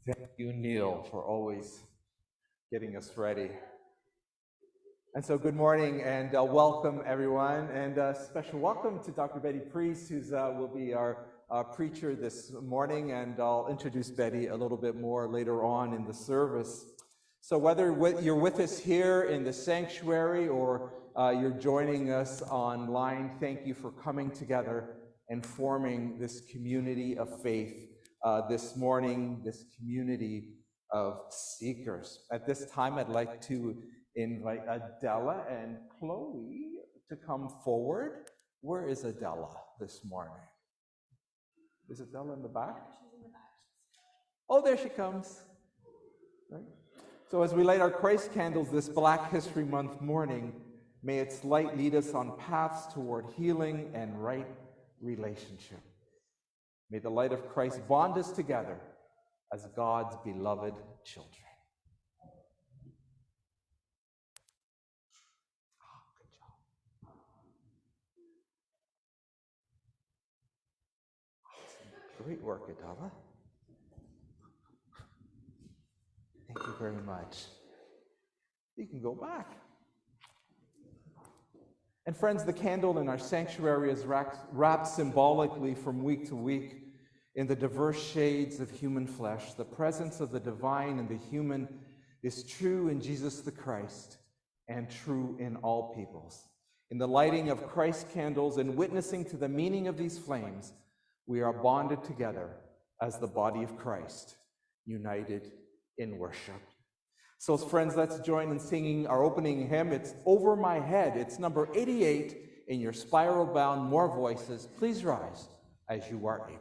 Thank you, Neil, for always getting us ready. And so good morning and welcome, everyone. And special welcome to Dr. Betty Priest, who will be our preacher this morning. And I'll introduce Betty a little bit more later on in the service. So whether you're with us here in the sanctuary or you're joining us online, thank you for coming together and forming this community of faith this morning, this community of seekers. At this time, I'd like to invite Adela and Chloe to come forward. Where is Adela this morning? Is Adela in the back? She's in the back. Oh, there she comes. Right. So as we light our Christ candles this Black History Month morning, may its light lead us on paths toward healing and right relationship. May the light of Christ bond us together as God's beloved children. Good job. Awesome. Great work, Adela. Thank you very much. You can go back. And friends, the candle in our sanctuary is wrapped symbolically from week to week in the diverse shades of human flesh. The presence of the divine and the human is true in Jesus the Christ and true in all peoples. In the lighting of Christ candles and witnessing to the meaning of these flames, we are bonded together as the body of Christ, united in worship. So friends, let's join in singing our opening hymn. It's Over My Head. It's number 88 in your spiral-bound More Voices. Please rise as you are able.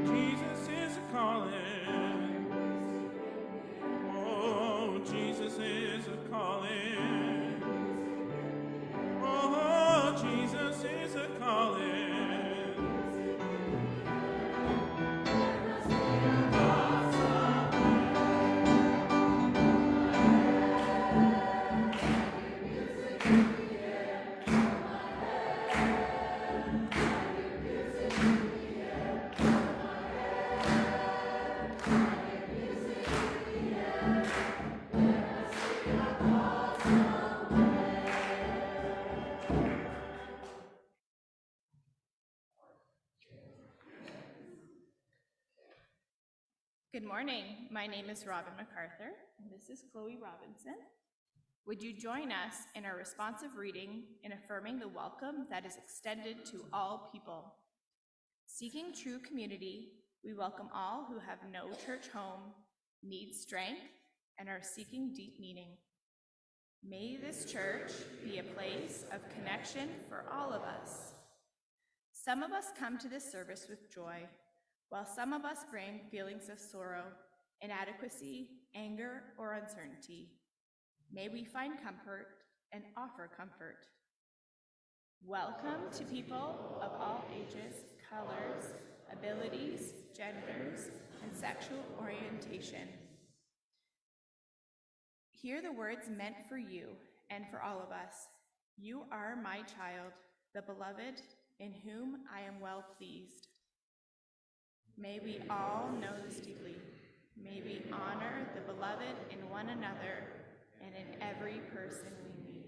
Jesus is a calling. Good morning. My name is Robin MacArthur, and this is Chloe Robinson. Would you join us in our responsive reading in affirming the welcome that is extended to all people? Seeking true community, we welcome all who have no church home, need strength, and are seeking deep meaning. May this church be a place of connection for all of us. Some of us come to this service with joy, while some of us bring feelings of sorrow, inadequacy, anger, or uncertainty. May we find comfort and offer comfort. Welcome to people of all ages, colors, abilities, genders, and sexual orientation. Hear the words meant for you and for all of us. You are my child, the beloved, in whom I am well pleased. May we all know this deeply. May we honor the beloved in one another and in every person we meet.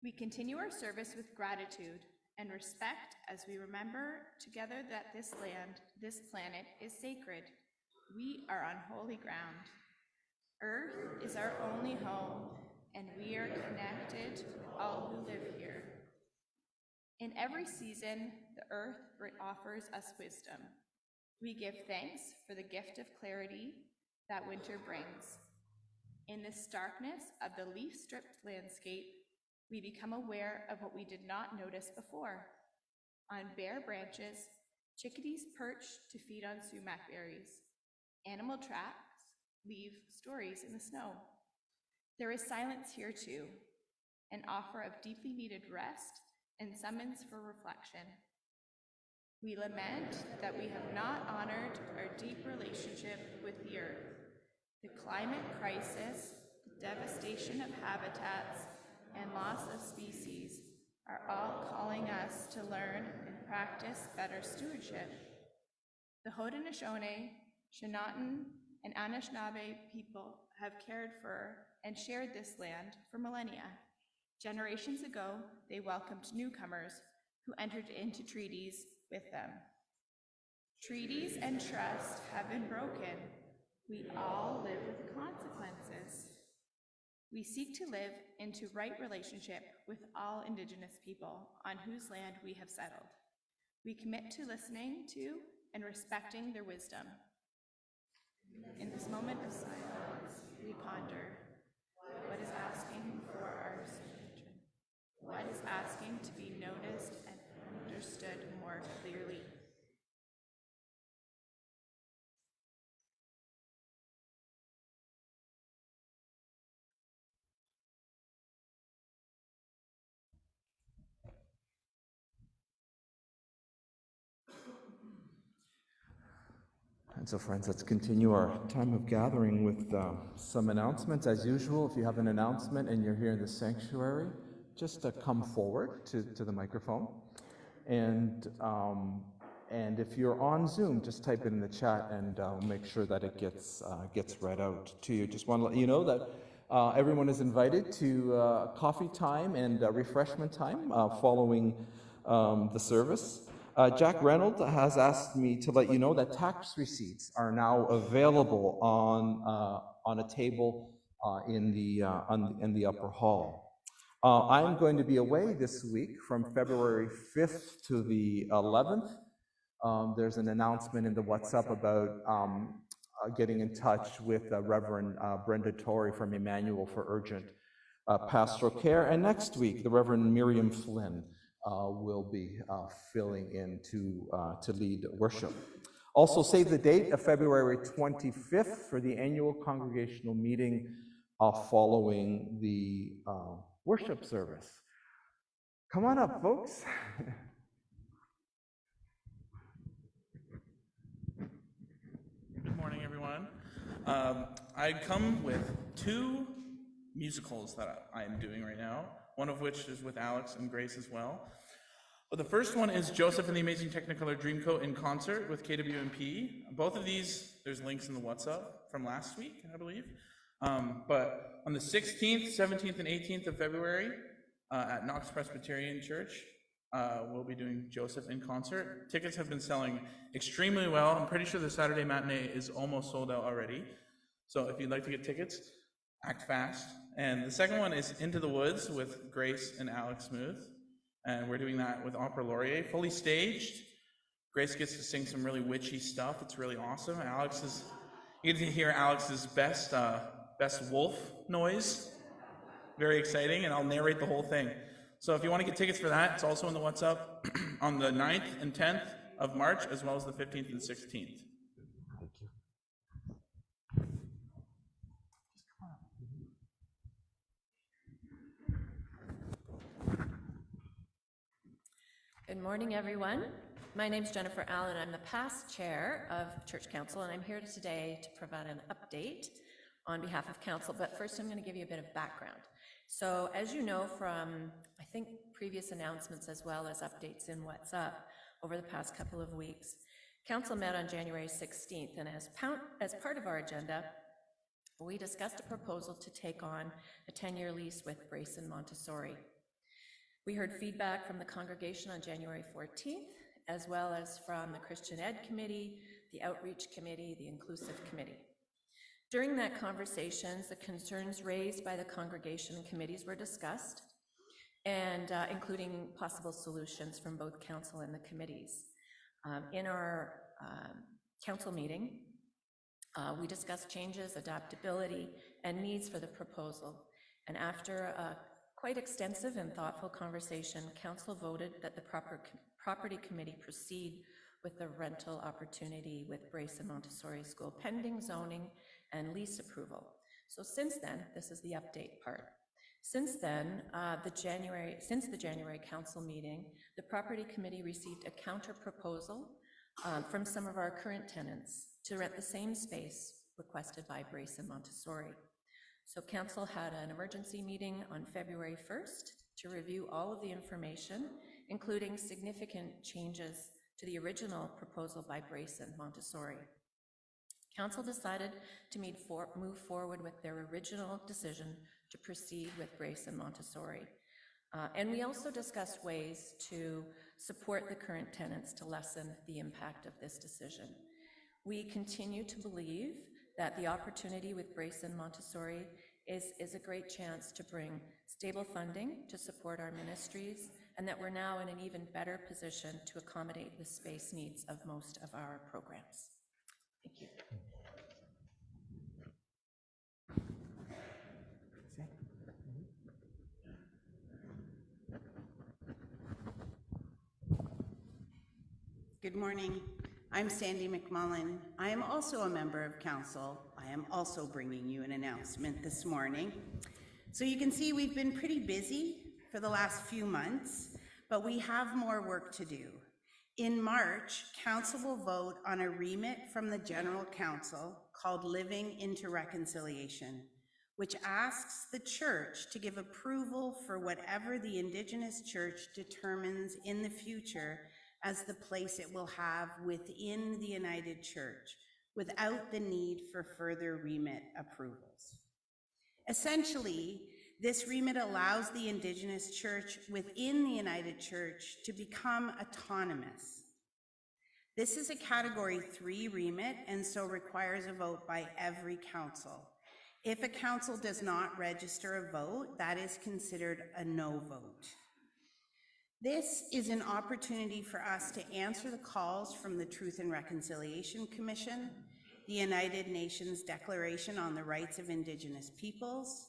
We continue our service with gratitude and respect as we remember together that this land, this planet, is sacred. We are on holy ground. Earth is our only home, and we are connected with all who live here. In every season, the earth offers us wisdom. We give thanks for the gift of clarity that winter brings. In the starkness of the leaf-stripped landscape, we become aware of what we did not notice before. On bare branches, chickadees perch to feed on sumac berries. Animal tracks leave stories in the snow. There is silence here too, an offer of deeply needed rest and summons for reflection. We lament that we have not honored our deep relationship with the earth. The climate crisis, the devastation of habitats, and loss of species are all calling us to learn and practice better stewardship. The Haudenosaunee, Shawanoton, and Anishinaabe people have cared for and shared this land for millennia. Generations ago, they welcomed newcomers who entered into treaties with them. Treaties and trust have been broken. We all live with the consequences. We seek to live into right relationship with all Indigenous people on whose land we have settled. We commit to listening to and respecting their wisdom. In this moment of silence, we ponder what is asking for our children, what is asking to be noticed and understood more clearly. And so, friends, let's continue our time of gathering with some announcements. As usual, if you have an announcement and you're here in the sanctuary, just come forward to the microphone. And if you're on Zoom, just type it in the chat, and I'll make sure that it gets read out to you. Just want to let you know that everyone is invited to coffee time and refreshment time following the service. Jack Reynolds has asked me to let you know that tax receipts are now available on a table in the upper hall. I'm going to be away this week from February 5th to the 11th. There's an announcement in the WhatsApp about getting in touch with Reverend Brenda Torrey from Emmanuel for urgent pastoral care. And next week, the Reverend Miriam Flynn will be filling in to lead worship. Also, save the date of February 25th for the annual congregational meeting following the worship service. Come on up, folks. Good morning, everyone. I come with two musicals that I am doing right now, one of which is with Alex and Grace as well. But the first one is Joseph and the Amazing Technicolor Dreamcoat in concert with KWMP. Both of these, there's links in the WhatsApp from last week, I believe. But on the 16th, 17th, and 18th of February at Knox Presbyterian Church, we'll be doing Joseph in concert. Tickets have been selling extremely well. I'm pretty sure the Saturday matinee is almost sold out already. So if you'd like to get tickets, act fast. And the second one is Into the Woods with Grace and Alex Smooth. And we're doing that with Opera Laurier, fully staged. Grace gets to sing some really witchy stuff. It's really awesome. You get to hear Alex's best wolf noise. Very exciting, and I'll narrate the whole thing. So if you want to get tickets for that, it's also in the WhatsApp on the 9th and 10th of March, as well as the 15th and 16th. Thank you. Good morning, everyone. My name is Jennifer Allen. I'm the past chair of Church Council, and I'm here today to provide an update on behalf of Council. But first, I'm going to give you a bit of background. So as you know from, I think, previous announcements as well as updates in WhatsApp over the past couple of weeks, Council met on January 16th, and as part of our agenda, we discussed a proposal to take on a 10-year lease with Brayson Montessori. We heard feedback from the congregation on January 14th, as well as from the Christian Ed Committee, the Outreach Committee, the Inclusive Committee. During that conversations, the concerns raised by the congregation and committees were discussed, and including possible solutions from both council and the committees. In our council meeting, we discussed changes, adaptability, and needs for the proposal. And after a quite extensive and thoughtful conversation, council voted that the property committee proceed with the rental opportunity with Brayson Montessori School pending zoning and lease approval. So since then, this is the update part. Since then, since the January council meeting, the property committee received a counter proposal from some of our current tenants to rent the same space requested by Brayson Montessori. So council had an emergency meeting on February 1st to review all of the information, including significant changes to the original proposal by Brayson Montessori. Council decided to move forward with their original decision to proceed with Brayson Montessori. And we also discussed ways to support the current tenants to lessen the impact of this decision. We continue to believe that the opportunity with Brayson Montessori is a great chance to bring stable funding to support our ministries, and that we're now in an even better position to accommodate the space needs of most of our programs. Thank you. Good morning. I'm Sandy McMullen. I am also a member of council. I am also bringing you an announcement this morning. So you can see we've been pretty busy for the last few months, but we have more work to do. In March, council will vote on a remit from the General Council called Living into Reconciliation, which asks the church to give approval for whatever the Indigenous church determines in the future as the place it will have within the United Church, without the need for further remit approvals. Essentially, this remit allows the Indigenous church within the United Church to become autonomous This is a Category 3 remit and so requires a vote by every council. If a council does not register a vote, that is considered a no vote. This is an opportunity for us to answer the calls from the Truth and Reconciliation Commission, the United Nations Declaration on the Rights of Indigenous Peoples,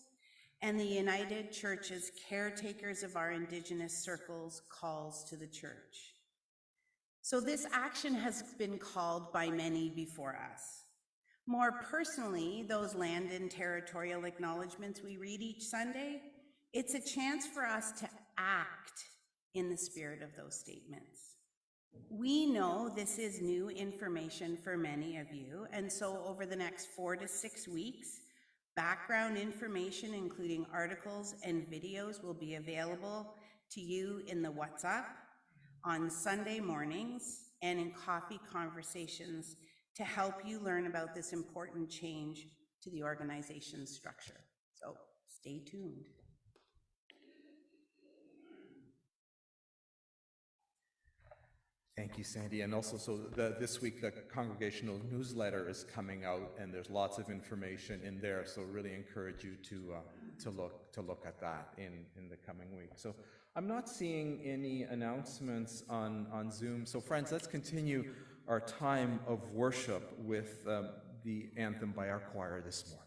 and the United Church's Caretakers of Our Indigenous Circles calls to the church. So this action has been called by many before us. More personally, those land and territorial acknowledgements we read each Sunday, it's a chance for us to act in the spirit of those statements. We know this is new information for many of you, and so over the next 4 to 6 weeks, background information, including articles and videos, will be available to you in the WhatsApp, on Sunday mornings, and in coffee conversations to help you learn about this important change to the organization's structure. So stay tuned. Thank you, Sandy. And also, so this week, the congregational newsletter is coming out, and there's lots of information in there. So really encourage you to look at that in the coming week. So I'm not seeing any announcements on Zoom. So friends, let's continue our time of worship with the anthem by our choir this morning.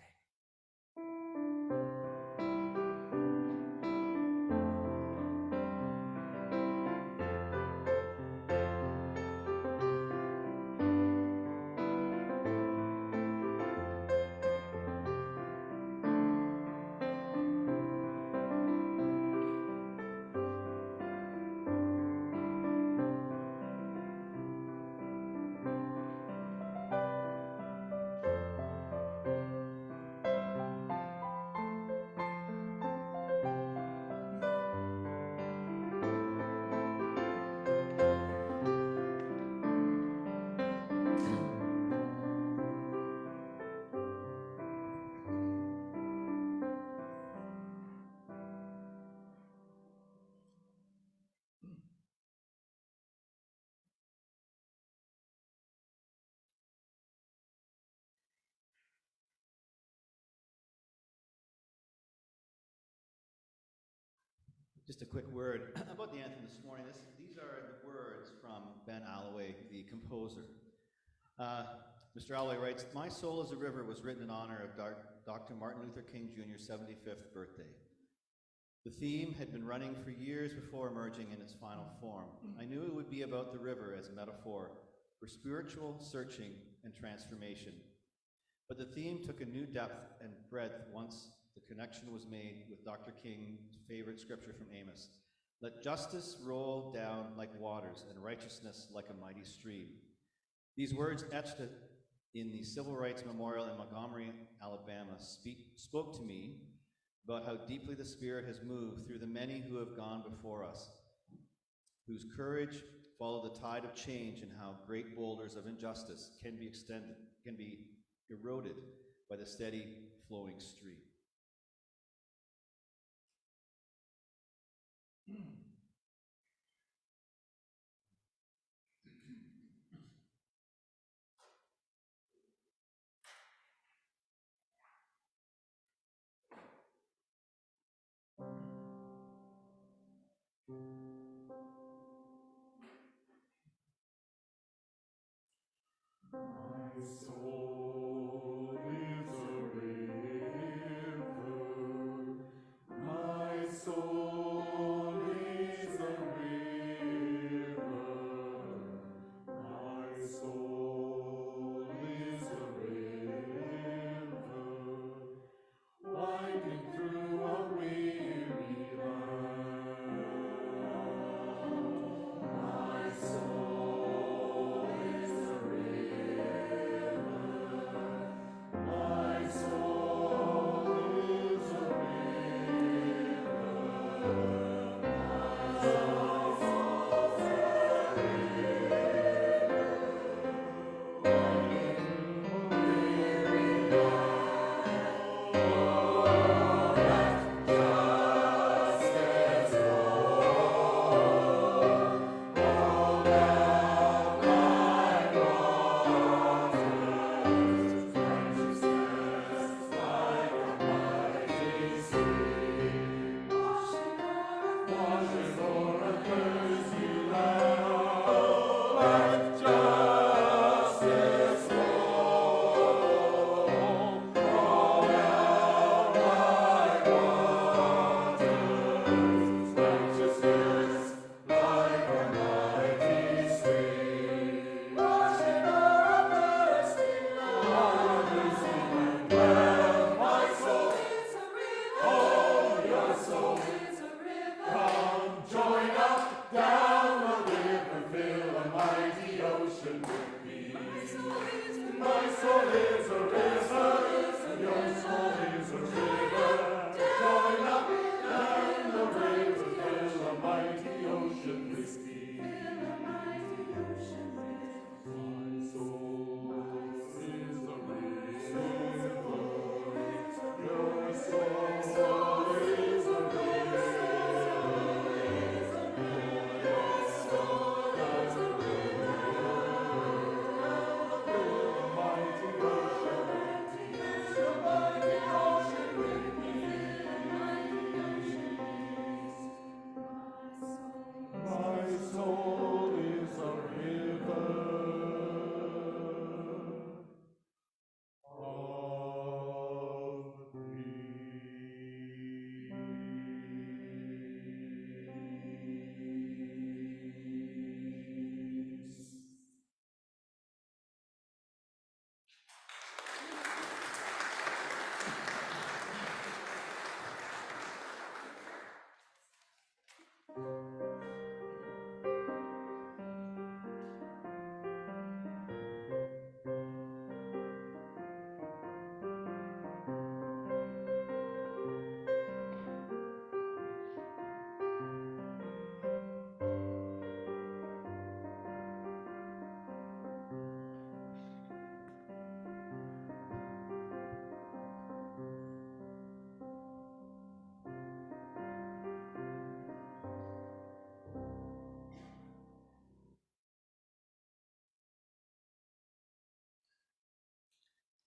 Just a quick word about the anthem this morning. These are the words from Ben Alloway, the composer. Mr. Alloway writes, "My Soul is a River" was written in honor of Dr. Martin Luther King Jr.'s 75th birthday. The theme had been running for years before emerging in its final form. I knew it would be about the river as a metaphor for spiritual searching and transformation. But the theme took a new depth and breadth once the connection was made with Dr. King's favorite scripture from Amos. "Let justice roll down like waters and righteousness like a mighty stream." These words, etched in the Civil Rights Memorial in Montgomery, Alabama, spoke to me about how deeply the Spirit has moved through the many who have gone before us, whose courage followed the tide of change, and how great boulders of injustice can be eroded by the steady flowing stream. My soul is a river. My soul is a river. My soul is a river, winding through a weary land. My soul is a river.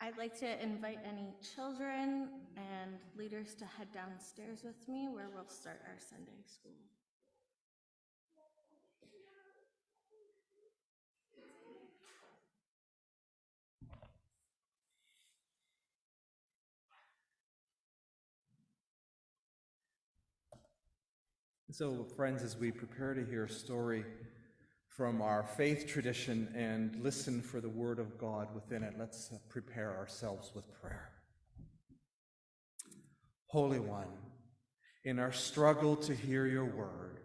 I'd like to invite any children and leaders to head downstairs with me where we'll start our Sunday school. So, friends, as we prepare to hear a story from our faith tradition and listen for the word of God within it, let's prepare ourselves with prayer. Holy One, in our struggle to hear your word,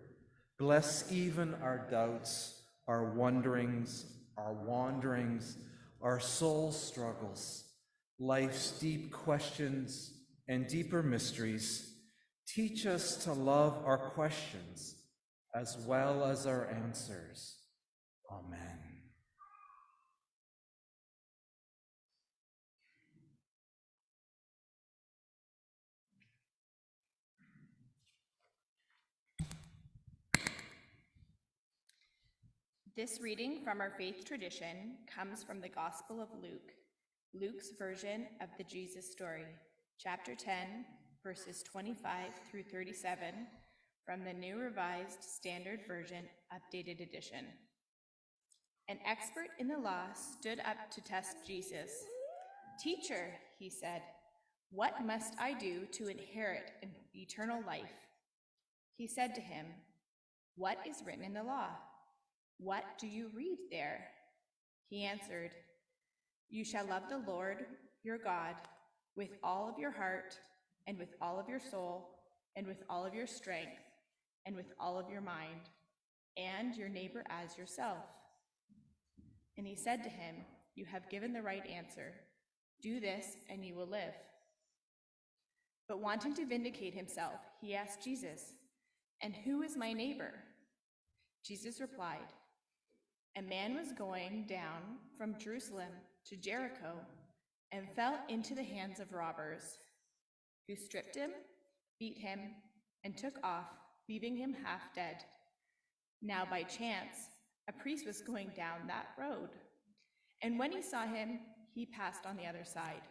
bless even our doubts, our wonderings, our soul struggles, life's deep questions and deeper mysteries. Teach us to love our questions as well as our answers. Amen. This reading from our faith tradition comes from the Gospel of Luke, Luke's version of the Jesus story, chapter 10, verses 25 through 37, from the New Revised Standard Version, Updated Edition. An expert in the law stood up to test Jesus. "Teacher," he said, "what must I do to inherit eternal life?" He said to him, "What is written in the law? What do you read there?" He answered, "You shall love the Lord your God with all of your heart, and with all of your soul, and with all of your strength, and with all of your mind, and your neighbor as yourself." And he said to him, "You have given the right answer. Do this, and you will live." But wanting to vindicate himself, he asked Jesus, "And who is my neighbor?" Jesus replied, "A man was going down from Jerusalem to Jericho and fell into the hands of robbers, who stripped him, beat him, and took off, leaving him half dead. Now by chance, a priest was going down that road, and when he saw him, he passed on the other side.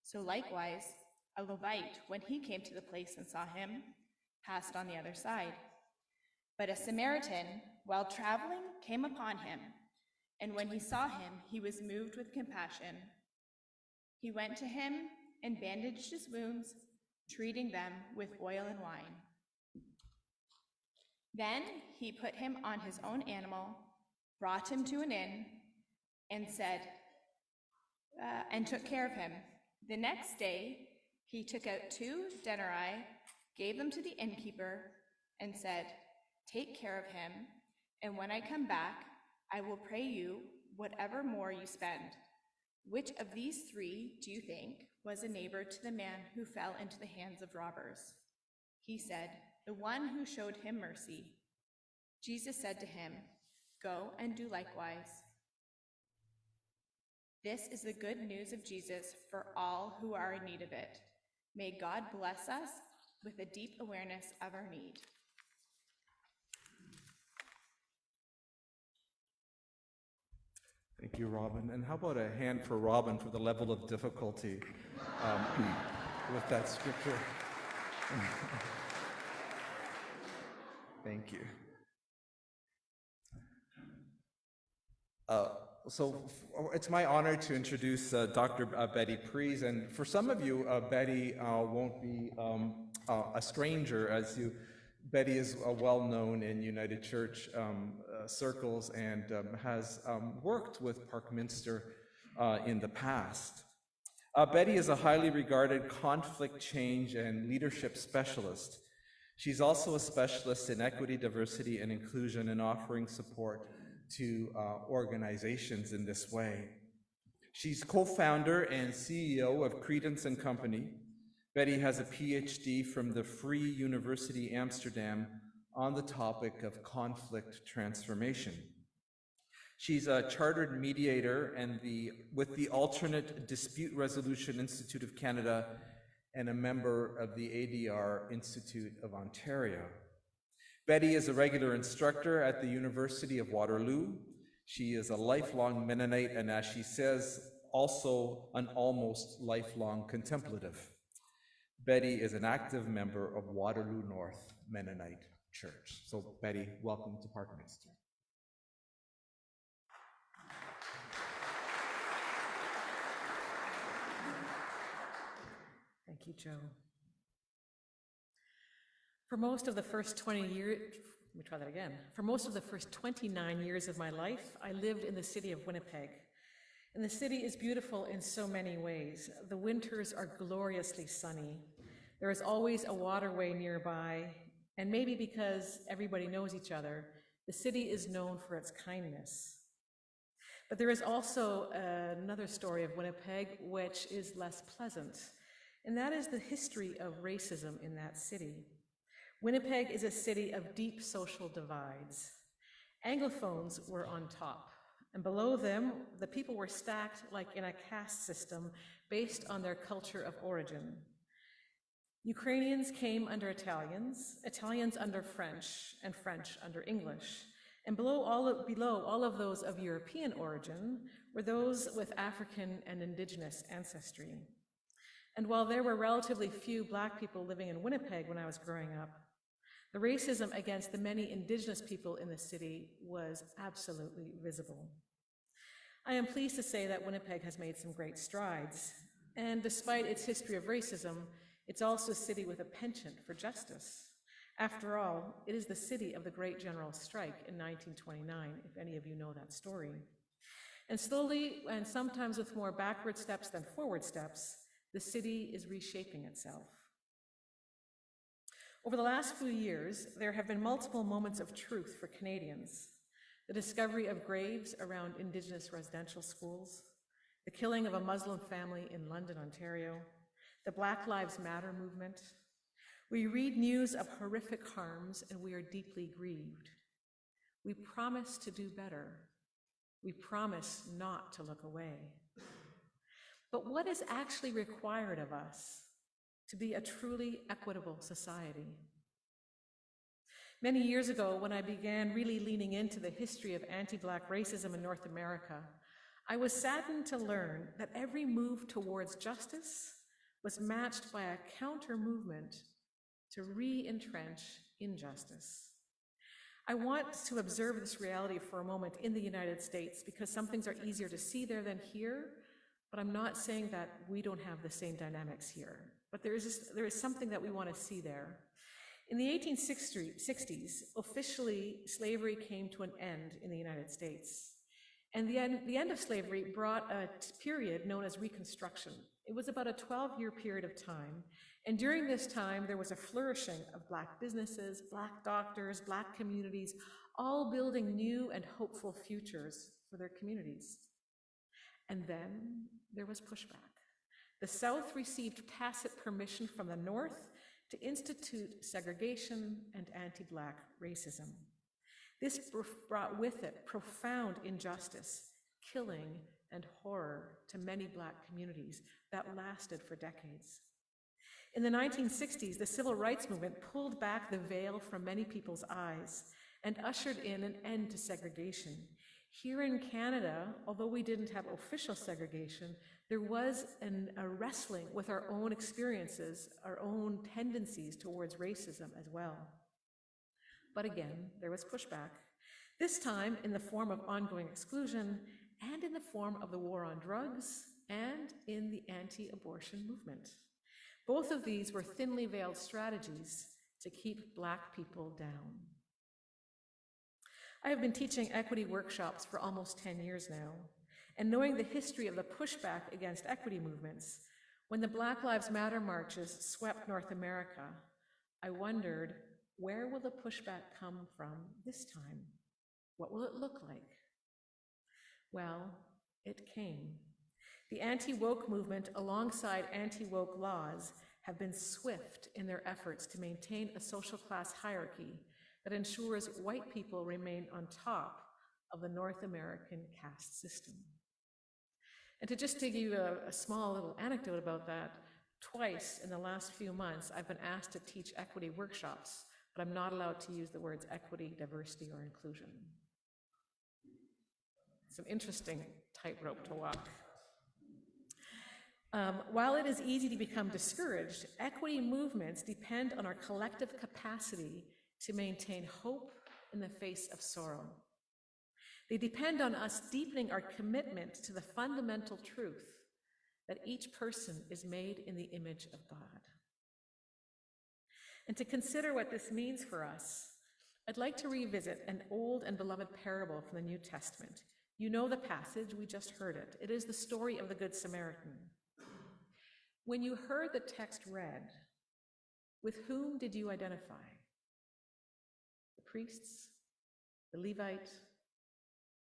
So likewise, a Levite, when he came to the place and saw him, passed on the other side. But a Samaritan, while traveling, came upon him, and when he saw him, he was moved with compassion. He went to him and bandaged his wounds, treating them with oil and wine. Then he put him on his own animal, brought him to an inn, and took care of him. The next day, he took out 2 denarii, gave them to the innkeeper, and said, 'Take care of him, and when I come back, I will pay you whatever more you spend.' Which of these 3 do you think was a neighbor to the man who fell into the hands of robbers?" He said, "The one who showed him mercy." Jesus said to him, "Go and do likewise." This is the good news of Jesus for all who are in need of it. May God bless us with a deep awareness of our need. Thank you, Robin. And how about a hand for Robin for the level of difficulty with that scripture? Thank you. So it's my honor to introduce Dr. Betty Pries, and for some of you, Betty won't be a stranger, Betty is well known in United Church circles and has worked with Parkminster in the past. Betty is a highly regarded conflict change and leadership specialist. She's also a specialist in equity, diversity, and inclusion, and offering support to organizations in this way. She's co-founder and CEO of Credence & Company. Betty has a PhD from the Free University Amsterdam on the topic of conflict transformation. She's a chartered mediator with the Alternate Dispute Resolution Institute of Canada and a member of the ADR Institute of Ontario. Betty is a regular instructor at the University of Waterloo. She is a lifelong Mennonite, and as she says also an almost lifelong contemplative. Betty is an active member of Waterloo North Mennonite Church. So Betty, welcome to Parkminster. Thank you, Joe. For most of the first 20 years, let me try that again. For most of the first 29 years of my life, I lived in the city of Winnipeg. And the city is beautiful in so many ways. The winters are gloriously sunny. There is always a waterway nearby, and maybe because everybody knows each other, the city is known for its kindness. But there is also another story of Winnipeg which is less pleasant, and that is the history of racism in that city. Winnipeg is a city of deep social divides. Anglophones were on top, and below them, the people were stacked like in a caste system based on their culture of origin. Ukrainians came under Italians, Italians under French, and French under English. And below all of those of European origin were those with African and indigenous ancestry. And while there were relatively few Black people living in Winnipeg when I was growing up, the racism against the many indigenous people in the city was absolutely visible. I am pleased to say that Winnipeg has made some great strides, and despite its history of racism, it's also a city with a penchant for justice. After all, it is the city of the Great General Strike in 1929, if any of you know that story. And slowly, and sometimes with more backward steps than forward steps, the city is reshaping itself. Over the last few years, there have been multiple moments of truth for Canadians. The discovery of graves around Indigenous residential schools, the killing of a Muslim family in London, Ontario, the Black Lives Matter movement. We read news of horrific harms and we are deeply grieved. We promise to do better. We promise not to look away. But what is actually required of us to be a truly equitable society? Many years ago, when I began really leaning into the history of anti-Black racism in North America, I was saddened to learn that every move towards justice was matched by a counter-movement to re-entrench injustice. I want to observe this reality for a moment in the United States because some things are easier to see there than here, but I'm not saying that we don't have the same dynamics here. But there is something that we want to see there. In the 1860s, officially, slavery came to an end in the United States. And the end of slavery brought a period known as Reconstruction. It was about a 12-year period of time. And during this time, there was a flourishing of Black businesses, Black doctors, Black communities, all building new and hopeful futures for their communities. And then there was pushback. The South received tacit permission from the North to institute segregation and anti-Black racism. This brought with it profound injustice, killing, and horror to many Black communities that lasted for decades. In the 1960s, the civil rights movement pulled back the veil from many people's eyes and ushered in an end to segregation. Here in Canada, although we didn't have official segregation, there was a wrestling with our own experiences, our own tendencies towards racism as well. But again, there was pushback, this time in the form of ongoing exclusion and in the form of the war on drugs and in the anti-abortion movement. Both of these were thinly veiled strategies to keep Black people down. I have been teaching equity workshops for almost 10 years now, and knowing the history of the pushback against equity movements, when the Black Lives Matter marches swept North America, I wondered, where will the pushback come from this time? What will it look like? Well, it came. The anti-woke movement, alongside anti-woke laws, have been swift in their efforts to maintain a social class hierarchy that ensures white people remain on top of the North American caste system. And to just give you a small little anecdote about that, twice in the last few months, I've been asked to teach equity workshops, but I'm not allowed to use the words equity, diversity, or inclusion. It's an interesting tightrope to walk. While it is easy to become discouraged, equity movements depend on our collective capacity to maintain hope in the face of sorrow. They depend on us deepening our commitment to the fundamental truth that each person is made in the image of God. And to consider what this means for us, I'd like to revisit an old and beloved parable from the New Testament. You know the passage, we just heard it. It is the story of the Good Samaritan. When you heard the text read, with whom did you identify? The priests, the Levite,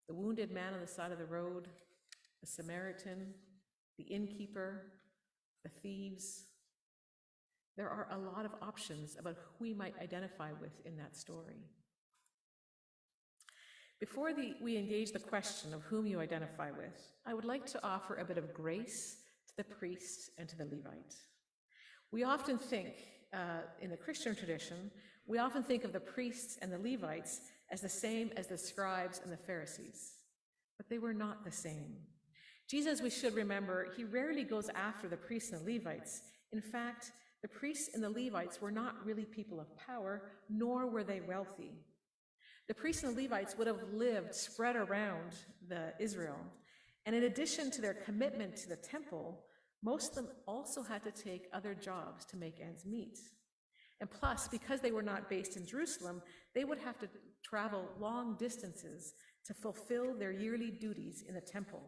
the wounded man on the side of the road, the Samaritan, the innkeeper, the thieves. There are a lot of options about who we might identify with in that story. Before we engage the question of whom you identify with, I would like to offer a bit of grace to the priest and to the Levite. We often think, in the Christian tradition, we often think of the priests and the Levites as the same as the scribes and the Pharisees, but they were not the same. Jesus, we should remember, he rarely goes after the priests and the Levites. In fact, the priests and the Levites were not really people of power, nor were they wealthy. The priests and the Levites would have lived spread around Israel, and in addition to their commitment to the temple, most of them also had to take other jobs to make ends meet. And plus, because they were not based in Jerusalem, they would have to travel long distances to fulfill their yearly duties in the temple.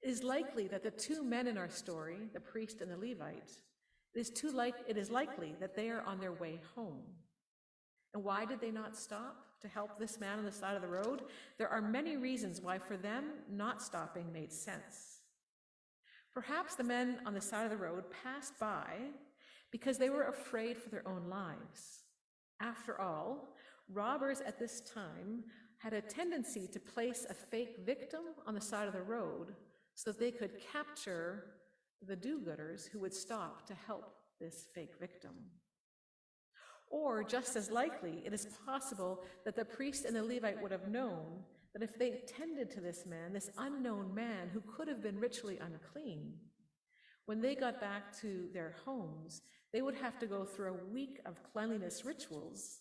It is likely that the two men in our story, the priest and the Levite, it is likely that they are on their way home. And why did they not stop to help this man on the side of the road? There are many reasons why for them not stopping made sense. Perhaps the men on the side of the road passed by because they were afraid for their own lives. After all, robbers at this time had a tendency to place a fake victim on the side of the road so that they could capture the do-gooders who would stop to help this fake victim. Or, just as likely, it is possible that the priest and the Levite would have known that if they tended to this man, this unknown man who could have been ritually unclean, when they got back to their homes, they would have to go through a week of cleanliness rituals,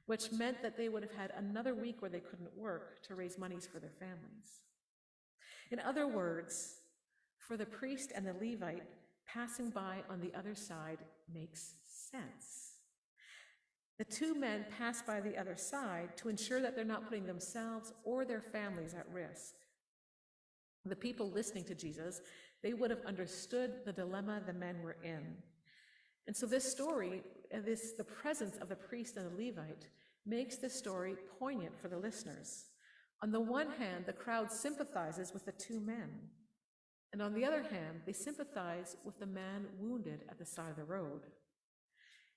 which meant that they would have had another week where they couldn't work to raise monies for their families. In other words, for the priest and the Levite, passing by on the other side makes sense. The two men pass by the other side to ensure that they're not putting themselves or their families at risk. The people listening to Jesus, they would have understood the dilemma the men were in. And so this story, the presence of the priest and the Levite, makes this story poignant for the listeners. On the one hand, the crowd sympathizes with the two men. And on the other hand, they sympathize with the man wounded at the side of the road.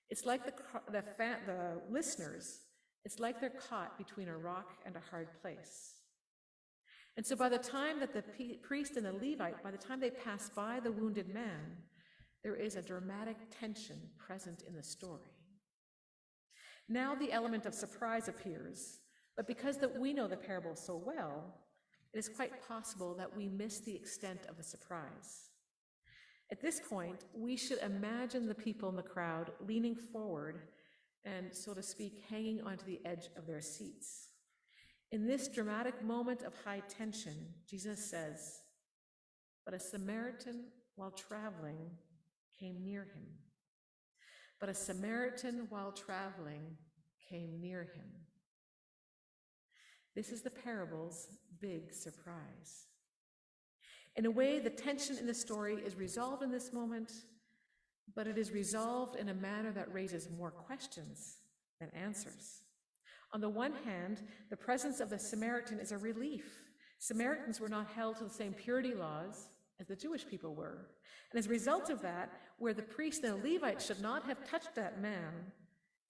It's like the listeners, it's like they're caught between a rock and a hard place. And so by the time that the priest and the Levite, by the time they pass by the wounded man, there is a dramatic tension present in the story. Now the element of surprise appears, but because we know the parable so well, it is quite possible that we miss the extent of the surprise. At this point, we should imagine the people in the crowd leaning forward and, so to speak, hanging onto the edge of their seats. In this dramatic moment of high tension, Jesus says, "But a Samaritan, while traveling, came near him." But a Samaritan, while traveling, came near him. This is the parable's big surprise. In a way, the tension in the story is resolved in this moment, but it is resolved in a manner that raises more questions than answers. On the one hand, the presence of the Samaritan is a relief. Samaritans were not held to the same purity laws as the Jewish people were. And as a result of that, where the priest and the Levite should not have touched that man,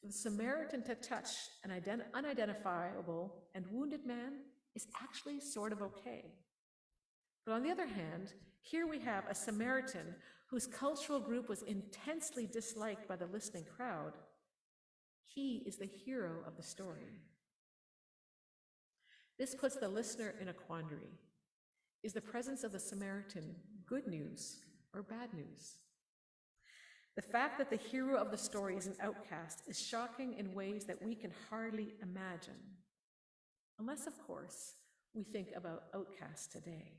for the Samaritan to touch an unidentifiable and wounded man is actually sort of okay. But on the other hand, here we have a Samaritan whose cultural group was intensely disliked by the listening crowd. He is the hero of the story. This puts the listener in a quandary. Is the presence of the Samaritan good news or bad news? The fact that the hero of the story is an outcast is shocking in ways that we can hardly imagine. Unless, of course, we think about outcasts today.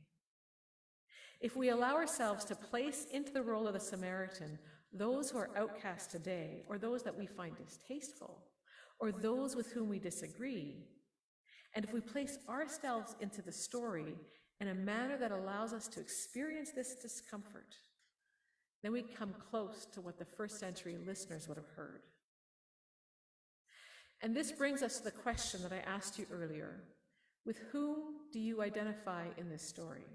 If we allow ourselves to place into the role of the Samaritan those who are outcast today, or those that we find distasteful, or those with whom we disagree, and if we place ourselves into the story in a manner that allows us to experience this discomfort, then we come close to what the first century listeners would have heard. And this brings us to the question that I asked you earlier. With whom do you identify in this story?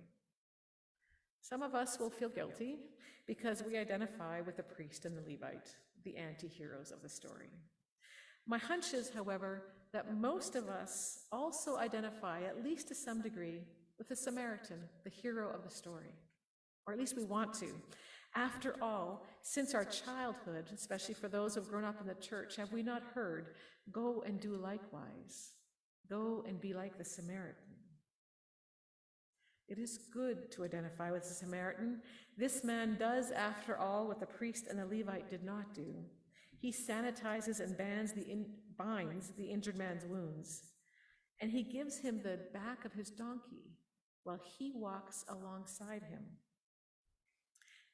Some of us will feel guilty because we identify with the priest and the Levite, the anti-heroes of the story. My hunch is, however, that most of us also identify, at least to some degree, with the Samaritan, the hero of the story. Or at least we want to. After all, since our childhood, especially for those who have grown up in the church, have we not heard, "Go and do likewise. Go and be like the Samaritan"? It is good to identify with the Samaritan. This man does, after all, what the priest and the Levite did not do. He sanitizes and binds the injured man's wounds, and he gives him the back of his donkey while he walks alongside him.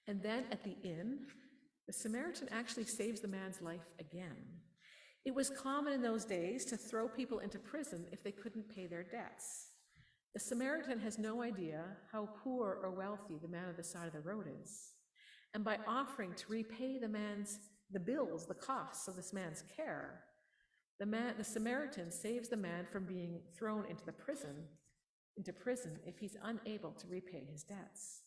And then at the inn, the Samaritan actually saves the man's life again. It was common in those days to throw people into prison if they couldn't pay their debts. The Samaritan has no idea how poor or wealthy the man on the side of the road is. And by offering to repay the bills, the costs of this man's care, the Samaritan saves the man from being thrown into prison if he's unable to repay his debts.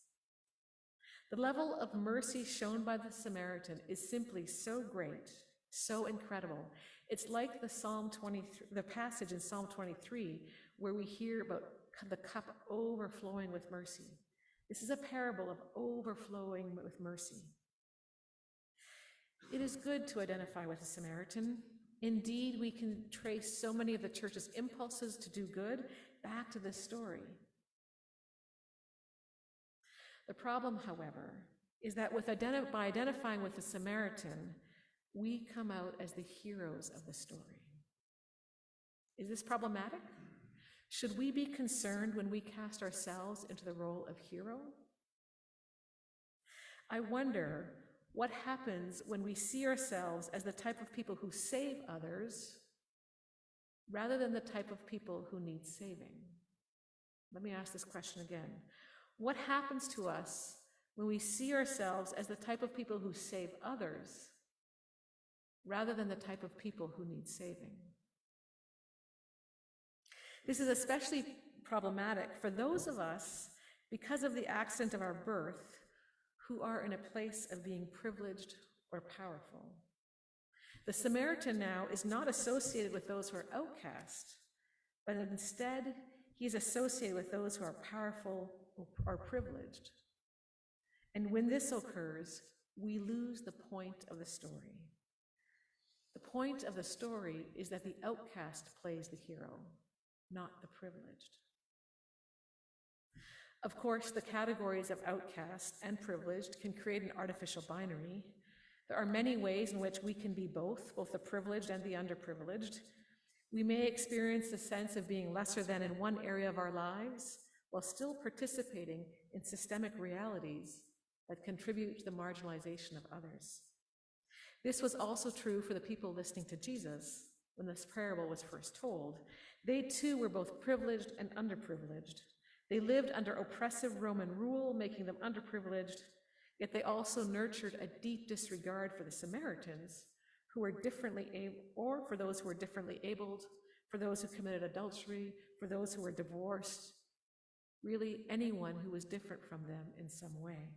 The level of mercy shown by the Samaritan is simply so great, so incredible. It's like the passage in Psalm 23, where we hear about the cup overflowing with mercy. This is a parable of overflowing with mercy. It is good to identify with the Samaritan. Indeed, we can trace so many of the church's impulses to do good back to this story. The problem, however, is that by identifying with the Samaritan, we come out as the heroes of the story. Is this problematic? Should we be concerned when we cast ourselves into the role of hero? I wonder what happens when we see ourselves as the type of people who save others rather than the type of people who need saving. Let me ask this question again. What happens to us when we see ourselves as the type of people who save others rather than the type of people who need saving? This is especially problematic for those of us, because of the accident of our birth, who are in a place of being privileged or powerful. The Samaritan now is not associated with those who are outcast, but instead he is associated with those who are powerful or privileged. And when this occurs, we lose the point of the story. The point of the story is that the outcast plays the hero, not the privileged. Of course, the categories of outcast and privileged can create an artificial binary. There are many ways in which we can be both the privileged and the underprivileged. We may experience the sense of being lesser than in one area of our lives while still participating in systemic realities that contribute to the marginalization of others. This was also true for the people listening to Jesus when this parable was first told. They too were both privileged and underprivileged. They lived under oppressive Roman rule, making them underprivileged, yet they also nurtured a deep disregard for the Samaritans, who were differently able, or for those who were differently abled, for those who committed adultery, for those who were divorced, really anyone who was different from them in some way.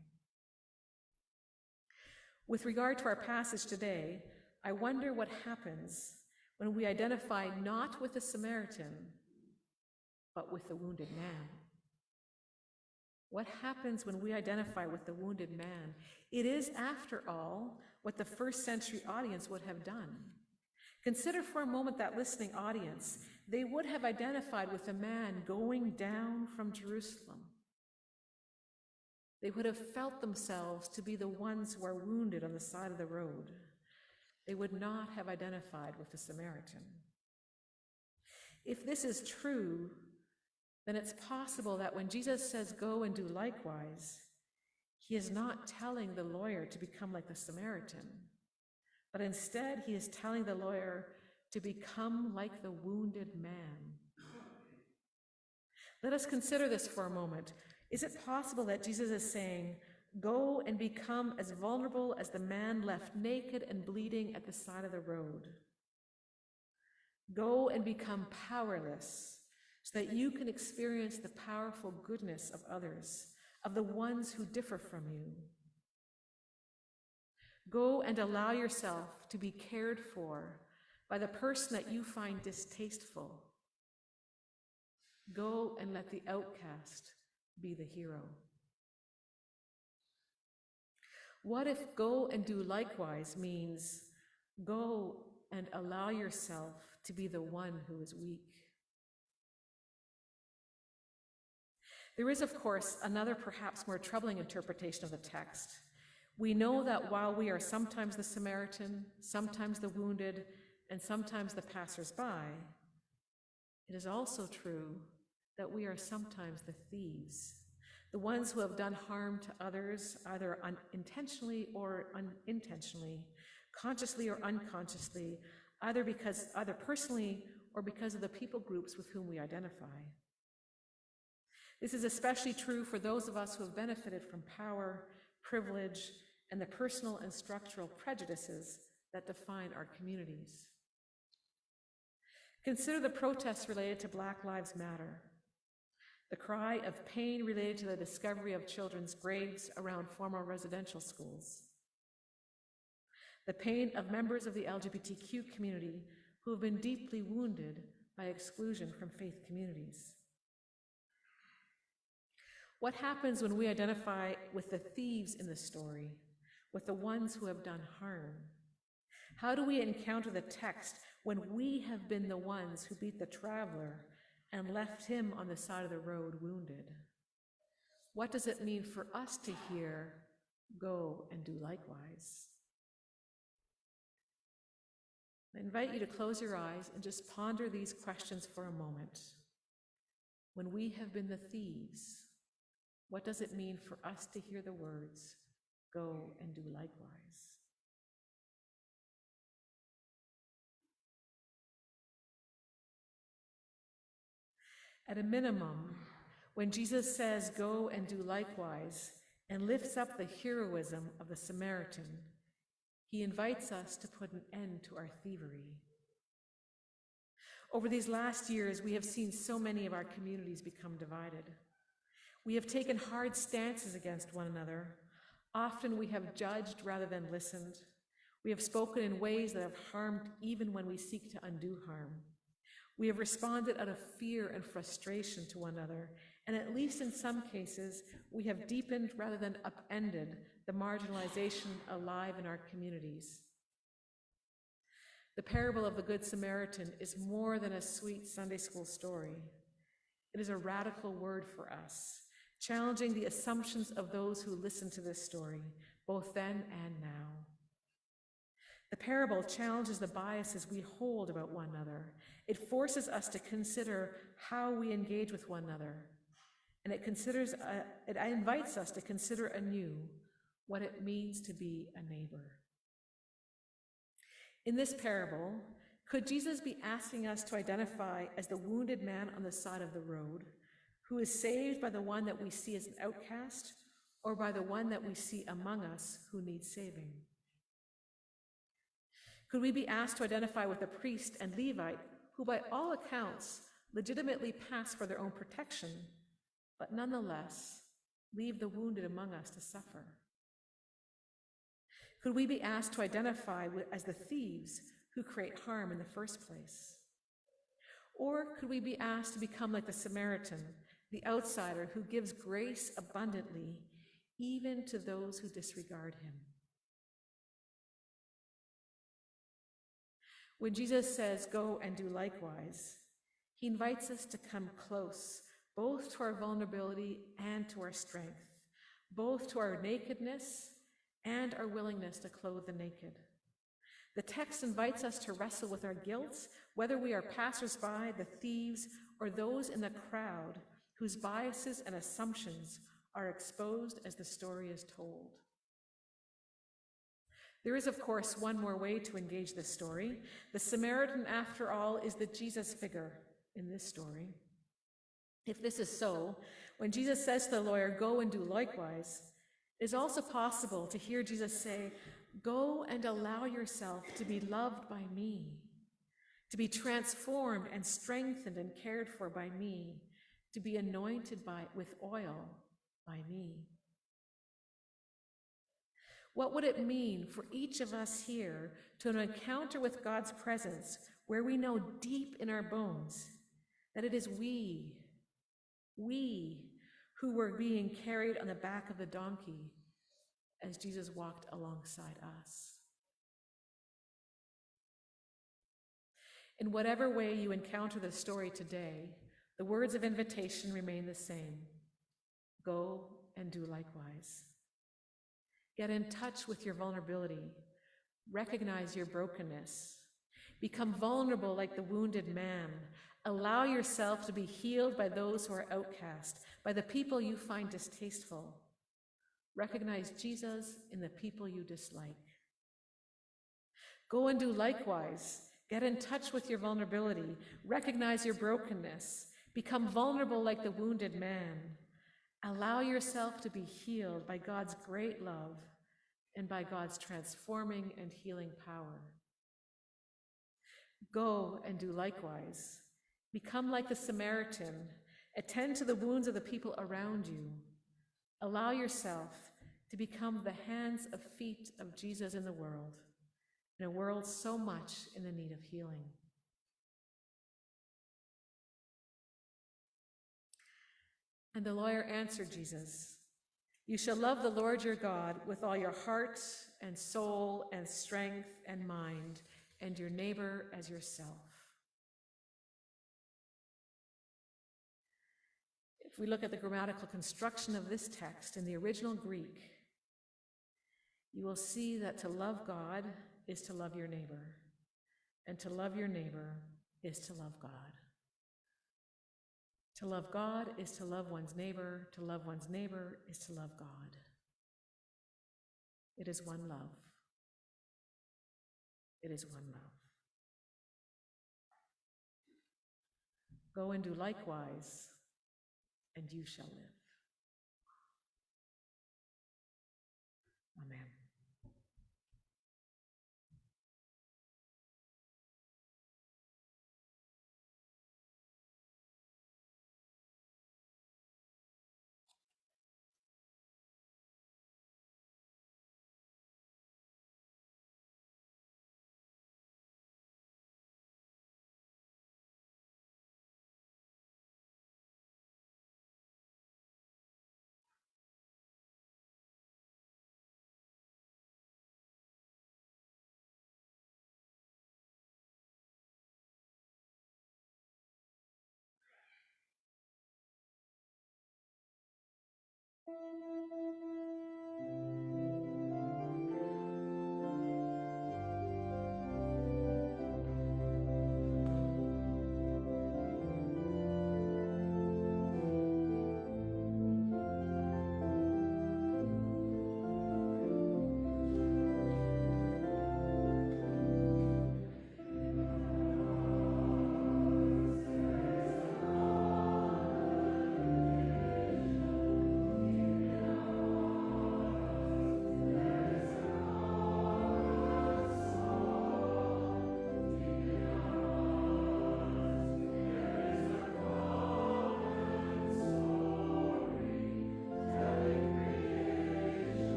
With regard to our passage today, I wonder what happens when we identify not with the Samaritan, but with the wounded man. What happens when we identify with the wounded man? It is, after all, what the first century audience would have done. Consider for a moment that listening audience. They would have identified with the man going down from Jerusalem. they would have felt themselves to be the ones who are wounded on the side of the road. They would not have identified with the Samaritan. If this is true, then it's possible that when Jesus says, "Go and do likewise," he is not telling the lawyer to become like the Samaritan, but instead he is telling the lawyer to become like the wounded man. Let us consider this for a moment. Is it possible that Jesus is saying, "Go and become as vulnerable as the man left naked and bleeding at the side of the road"? Go and become powerless so that you can experience the powerful goodness of others, of the ones who differ from you. Go and allow yourself to be cared for by the person that you find distasteful. Go and let the outcast be the hero. What if go and do likewise means go and allow yourself to be the one who is weak? There is, of course, another perhaps more troubling interpretation of the text. We know that while we are sometimes the Samaritan, sometimes the wounded, and sometimes the passers-by, it is also true that we are sometimes the thieves, the ones who have done harm to others, either unintentionally or unintentionally, consciously or unconsciously, either personally or because of the people groups with whom we identify. This is especially true for those of us who have benefited from power, privilege, and the personal and structural prejudices that define our communities. Consider the protests related to Black Lives Matter, the cry of pain related to the discovery of children's graves around former residential schools, the pain of members of the LGBTQ community who have been deeply wounded by exclusion from faith communities. What happens when we identify with the thieves in the story, with the ones who have done harm? How do we encounter the text when we have been the ones who beat the traveler and left him on the side of the road wounded? What does it mean for us to hear, "Go and do likewise"? I invite you to close your eyes and just ponder these questions for a moment. When we have been the thieves, what does it mean for us to hear the words, "Go and do likewise"? At a minimum, when Jesus says, "Go and do likewise," and lifts up the heroism of the Samaritan, he invites us to put an end to our thievery. Over these last years, we have seen so many of our communities become divided. We have taken hard stances against one another. Often we have judged rather than listened. We have spoken in ways that have harmed even when we seek to undo harm. We have responded out of fear and frustration to one another, and at least in some cases, we have deepened rather than upended the marginalization alive in our communities. The parable of the Good Samaritan is more than a sweet Sunday school story. It is a radical word for us, challenging the assumptions of those who listen to this story, both then and now. The parable challenges the biases we hold about one another. It forces us to consider how we engage with one another, and it invites us to consider anew what it means to be a neighbor. In this parable, could Jesus be asking us to identify as the wounded man on the side of the road, who is saved by the one that we see as an outcast, or by the one that we see among us who needs saving? Could we be asked to identify with the priest and Levite, who by all accounts legitimately pass for their own protection, but nonetheless leave the wounded among us to suffer? Could we be asked to identify as the thieves who create harm in the first place? Or could we be asked to become like the Samaritan, the outsider who gives grace abundantly even to those who disregard him? When Jesus says, "Go and do likewise," he invites us to come close, both to our vulnerability and to our strength, both to our nakedness and our willingness to clothe the naked. The text invites us to wrestle with our guilt, whether we are passers-by, the thieves, or those in the crowd whose biases and assumptions are exposed as the story is told. There is, of course, one more way to engage this story. The Samaritan, after all, is the Jesus figure in this story. If this is so, when Jesus says to the lawyer, "Go and do likewise," it is also possible to hear Jesus say, "Go and allow yourself to be loved by me, to be transformed and strengthened and cared for by me, to be anointed with oil by me." What would it mean for each of us here to an encounter with God's presence where we know deep in our bones that it is we who were being carried on the back of the donkey as Jesus walked alongside us? In whatever way you encounter the story today, the words of invitation remain the same. Go and do likewise. Get in touch with your vulnerability. Recognize your brokenness. Become vulnerable like the wounded man. Allow yourself to be healed by those who are outcast, by the people you find distasteful. Recognize Jesus in the people you dislike. Go and do likewise. Get in touch with your vulnerability. Recognize your brokenness. Become vulnerable like the wounded man. Allow yourself to be healed by God's great love and by God's transforming and healing power. Go and do likewise. Become like the Samaritan. Attend to the wounds of the people around you. Allow yourself to become the hands and feet of Jesus in the world, in a world so much in the need of healing. And the lawyer answered Jesus, "You shall love the Lord your God with all your heart and soul and strength and mind, and your neighbor as yourself." If we look at the grammatical construction of this text in the original Greek, you will see that to love God is to love your neighbor, and to love your neighbor is to love God. To love God is to love one's neighbor. To love one's neighbor is to love God. It is one love. It is one love. Go and do likewise, and you shall live. Amen.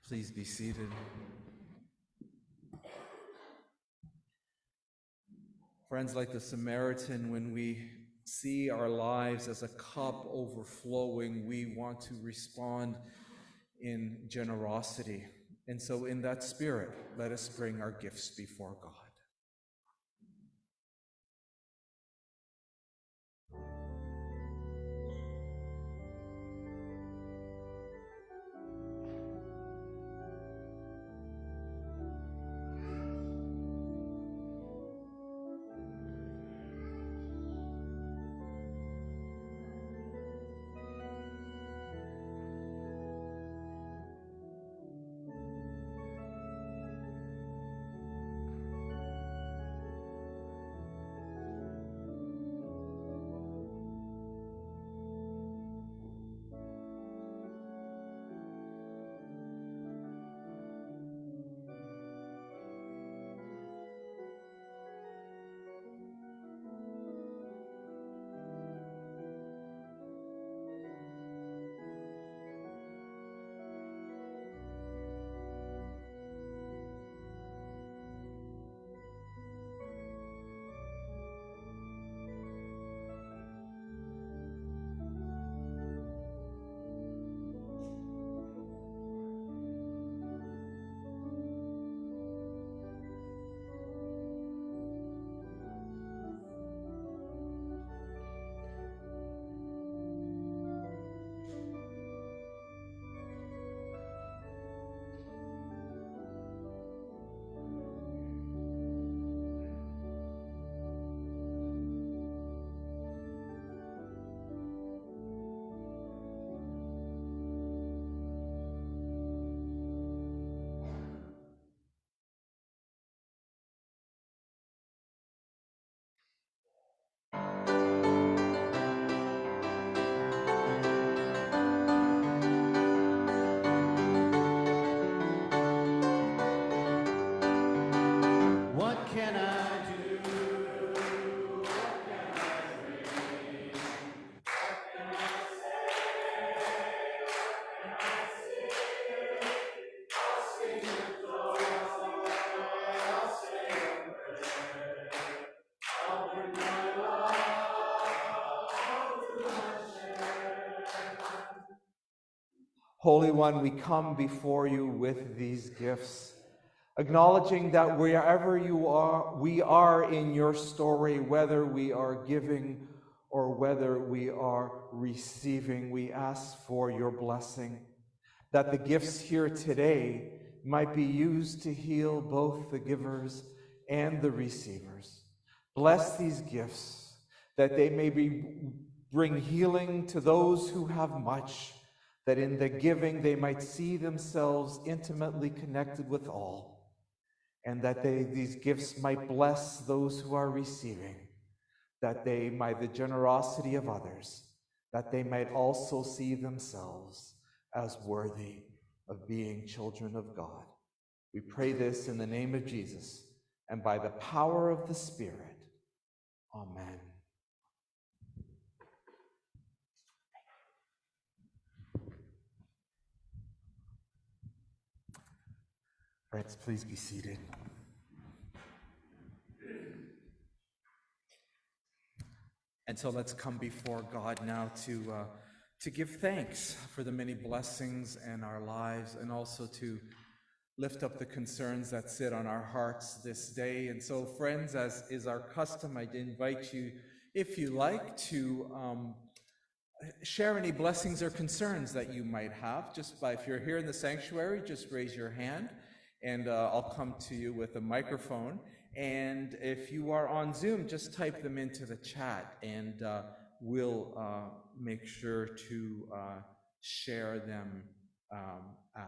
Please be seated. Friends, like the Samaritan, when we see our lives as a cup overflowing, we want to respond in generosity. And so in that spirit, let us bring our gifts before God. What can I do? Holy One, we come before you with these gifts, acknowledging that wherever you are, we are in your story, whether we are giving or whether we are receiving. We ask for your blessing, that the gifts here today might be used to heal both the givers and the receivers. Bless these gifts, that they may bring healing to those who have much, that in the giving they might see themselves intimately connected with all, and that these gifts might bless those who are receiving, that they might, the generosity of others, that they might also see themselves as worthy of being children of God. We pray this in the name of Jesus and by the power of the Spirit. Amen. Friends, please be seated. And so let's come before God now to give thanks for the many blessings in our lives, and also to lift up the concerns that sit on our hearts this day. And so, friends, as is our custom, I invite you, if you like, to share any blessings or concerns that you might have. Just by, if you're here in the sanctuary, just raise your hand, and I'll come to you with a microphone. And if you are on Zoom, just type them into the chat, and we'll make sure to share them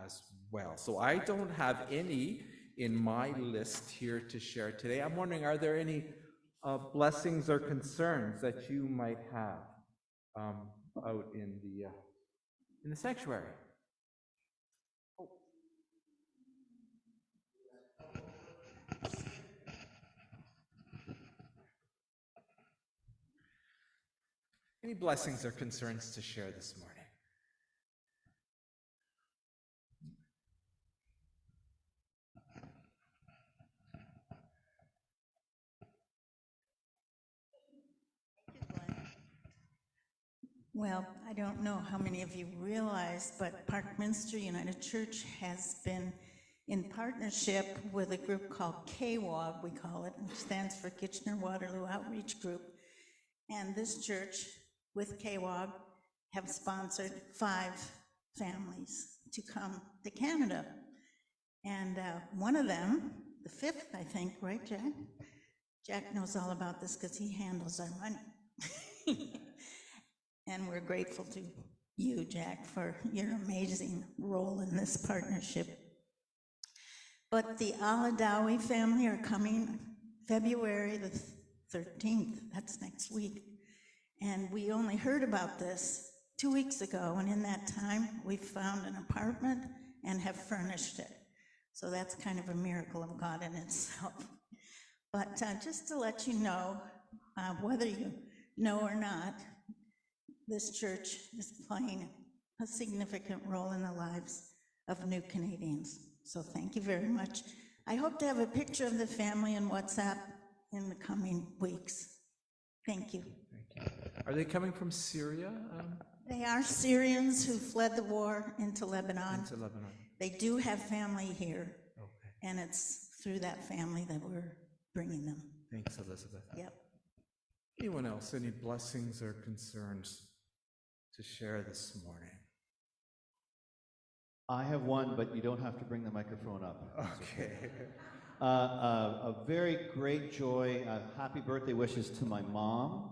as well. So I don't have any in my list here to share today. I'm wondering, are there any blessings or concerns that you might have out in the sanctuary? Any blessings or concerns to share this morning? Well, I don't know how many of you realize, but Parkminster United Church has been in partnership with a group called KWAG, we call it, which stands for Kitchener-Waterloo Outreach Group. And this church, with KWAG, have sponsored 5 families to come to Canada. And one of them, the 5th, I think, right, Jack? Jack knows all about this because he handles our money. And we're grateful to you, Jack, for your amazing role in this partnership. But the Aladawi family are coming February the 13th, that's next week. And we only heard about this 2 weeks ago, and in that time, we found an apartment and have furnished it. So that's kind of a miracle of God in itself. But just to let you know, whether you know or not, this church is playing a significant role in the lives of new Canadians. So thank you very much. I hope to have a picture of the family in WhatsApp in the coming weeks. Thank you. Thank you. Are they coming from Syria? They are Syrians who fled the war into Lebanon. Into Lebanon. They do have family here, Okay. and it's through that family that we're bringing them. Thanks, Elizabeth. Yep. Anyone else, any blessings or concerns to share this morning? I have one, but you don't have to bring the microphone up. Okay. A very great joy, happy birthday wishes to my mom,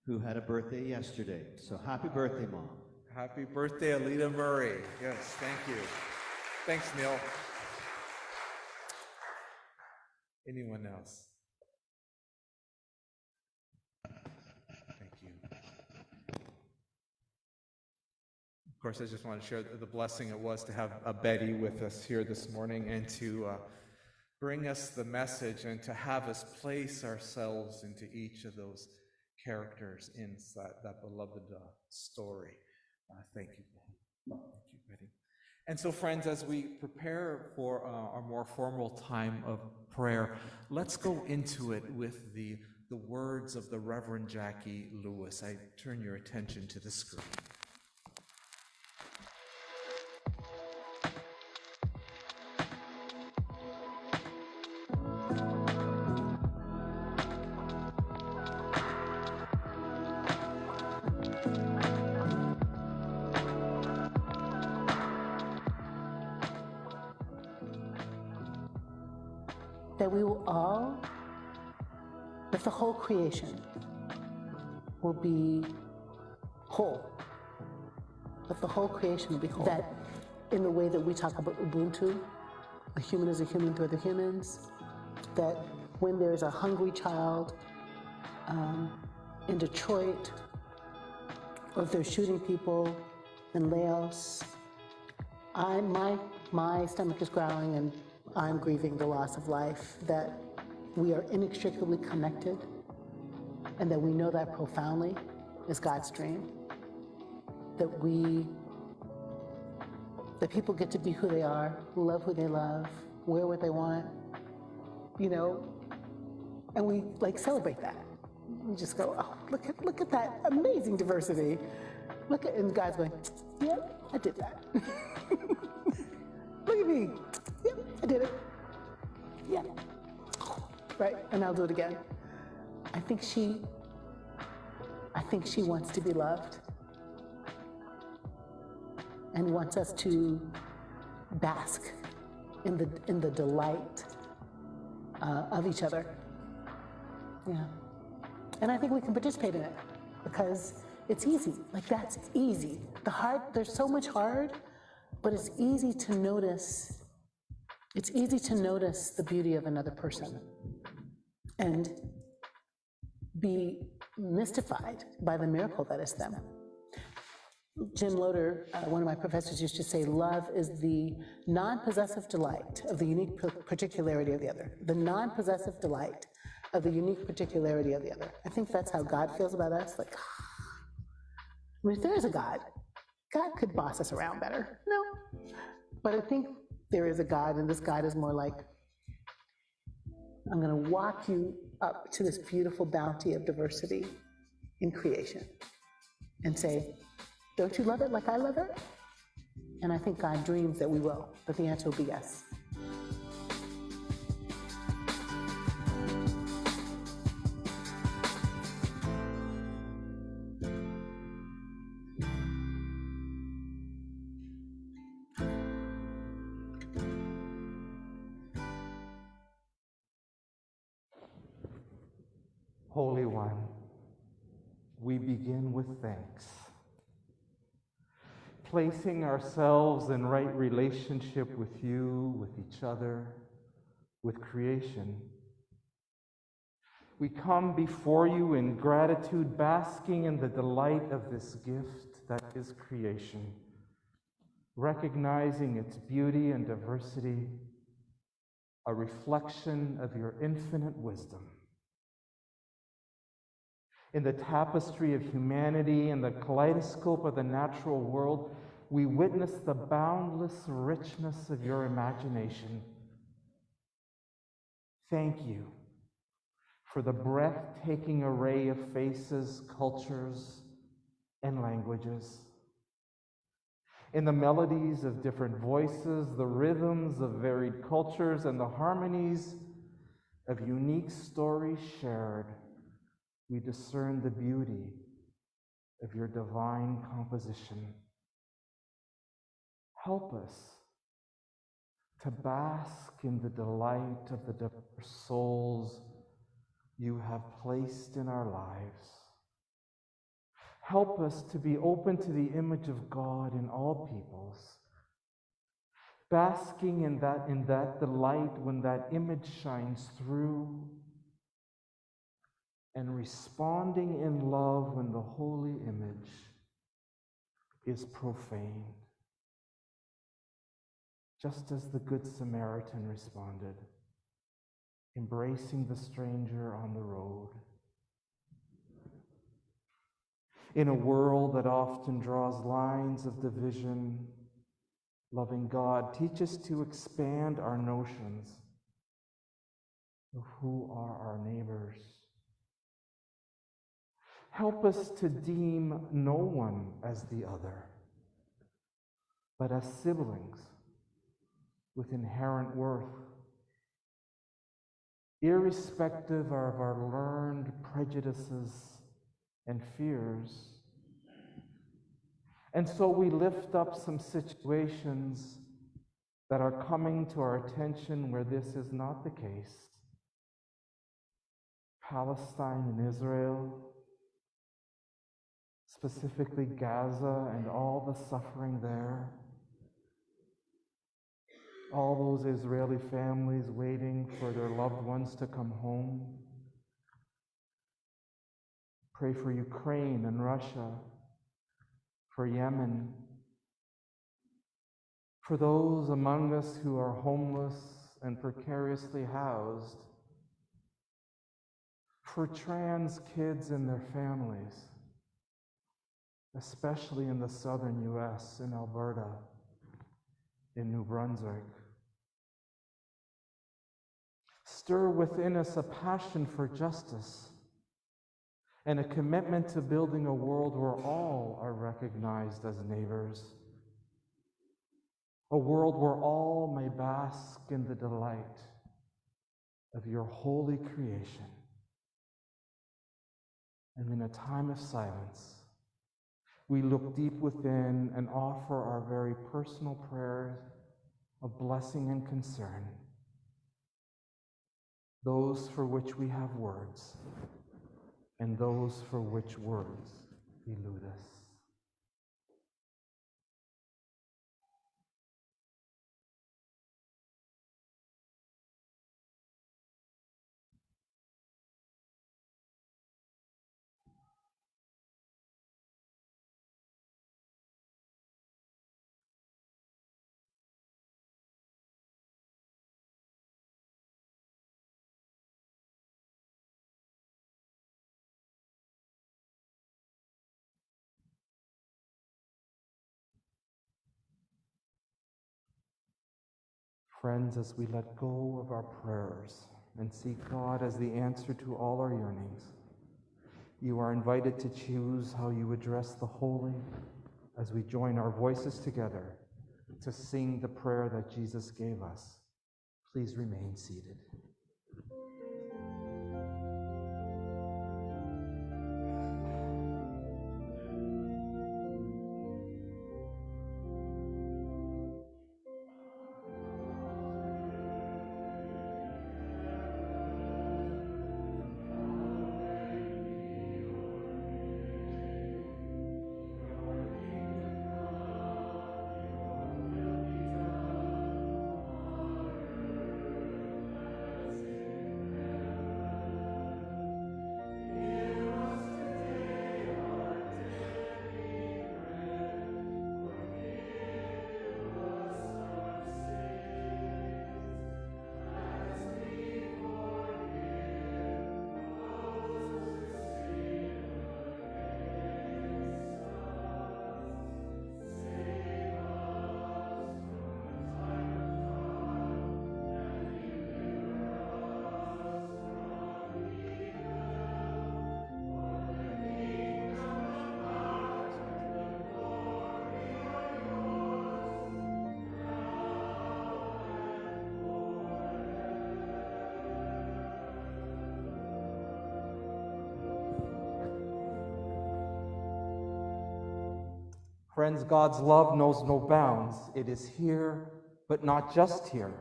who had a birthday yesterday. So happy birthday, Mom. Happy birthday, Alita Murray. Yes, thank you. Thanks, Neil. Anyone else? Thank you. Of course, I just want to share the blessing it was to have Betty with us here this morning and to bring us the message and to have us place ourselves into each of those characters in that beloved story. Thank you. Thank you, Betty. And so, friends, as we prepare for our more formal time of prayer, let's go into it with the words of the Reverend Jackie Lewis. I turn your attention to the screen. That we will all, that the whole creation will be whole. That the whole creation will be whole. That in the way that we talk about Ubuntu, a human is a human to other humans, that when there's a hungry child in Detroit, or if they're shooting people in Laos, my stomach is growling and I'm grieving the loss of life, that we are inextricably connected, and that we know that profoundly is God's dream. That people get to be who they are, love who they love, wear what they want, and we celebrate that. We just go, oh, look at that amazing diversity. And God's going, yep, I did that. Look at me. Yep, I did it. Yeah. Right, and I'll do it again. I think she wants to be loved and wants us to bask in the delight of each other. Yeah. And I think we can participate in it because it's easy. That's easy. There's so much hard, but it's easy to notice. It's easy to notice the beauty of another person and be mystified by the miracle that is them. Jim Loder, one of my professors, used to say, love is the non-possessive delight of the unique particularity of the other. The non-possessive delight of the unique particularity of the other. I think that's how God feels about us. If there is a God could boss us around better. No. But I think there is a God, and this God is more like, I'm going to walk you up to this beautiful bounty of diversity in creation. and say, don't you love it like I love it? And I think God dreams that we will, but the answer will be yes. Holy One, we begin with thanks, placing ourselves in right relationship with you, with each other, with creation. We come before you in gratitude, basking in the delight of this gift that is creation, recognizing its beauty and diversity, a reflection of your infinite wisdom. In the tapestry of humanity and the kaleidoscope of the natural world, we witness the boundless richness of your imagination. Thank you for the breathtaking array of faces, cultures, and languages. In the melodies of different voices, the rhythms of varied cultures, and the harmonies of unique stories shared, we discern the beauty of your divine composition. Help us to bask in the delight of the diverse souls you have placed in our lives. Help us to be open to the image of God in all peoples, basking in that delight when that image shines through, and responding in love when the holy image is profaned, just as the Good Samaritan responded, embracing the stranger on the road. In a world that often draws lines of division, loving God, teach us to expand our notions of who are our neighbors. Help us to deem no one as the other, but as siblings with inherent worth, irrespective of our learned prejudices and fears. And so we lift up some situations that are coming to our attention where this is not the case. Palestine and Israel, specifically Gaza and all the suffering there. All those Israeli families waiting for their loved ones to come home. Pray for Ukraine and Russia, for Yemen, for those among us who are homeless and precariously housed, for trans kids and their families, especially in the southern U.S., in Alberta, in New Brunswick. Stir within us a passion for justice and a commitment to building a world where all are recognized as neighbors, a world where all may bask in the delight of your holy creation. And in a time of silence, we look deep within and offer our very personal prayers of blessing and concern, those for which we have words, and those for which words elude us. Friends, as we let go of our prayers and seek God as the answer to all our yearnings, You are invited to choose how you address the holy as we join our voices together to sing the prayer that Jesus gave us. Please remain seated. Friends, God's love knows no bounds. It is here, but not just here.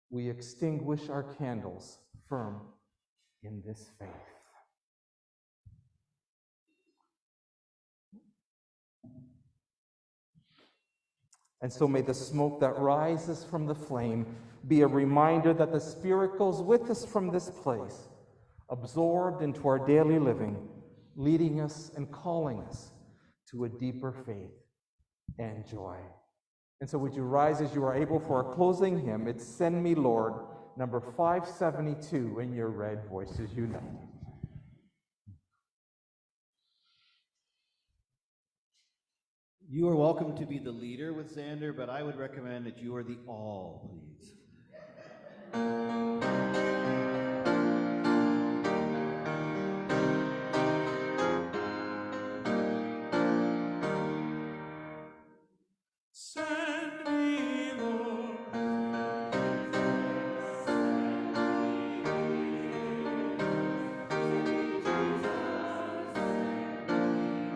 We extinguish our candles firm in this faith. And so may the smoke that rises from the flame be a reminder that the Spirit goes with us from this place, absorbed into our daily living, leading us and calling us to a deeper faith and joy. And so would you rise as you are able for our closing hymn? It's Send Me, Lord, number 572, in your red voices unite. You are welcome to be the leader with Xander, but I would recommend that you are the all, please. Send me, Lord.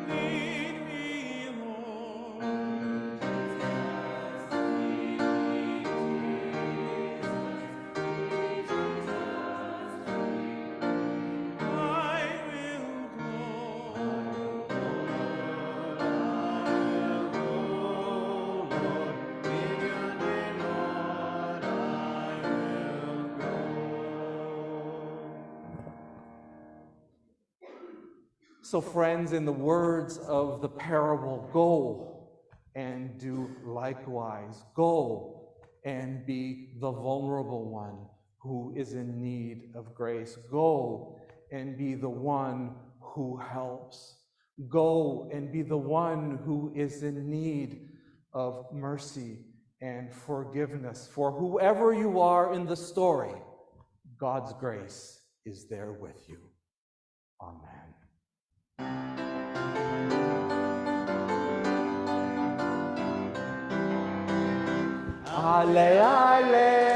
Lead me, Lord. I will So friends, in the words of the parable, go and do likewise. Go and be the vulnerable one who is in need of grace. Go and be the one who helps. Go and be the one who is in need of mercy and forgiveness. For whoever you are in the story, God's grace is there with you. Amen. Ale, ale.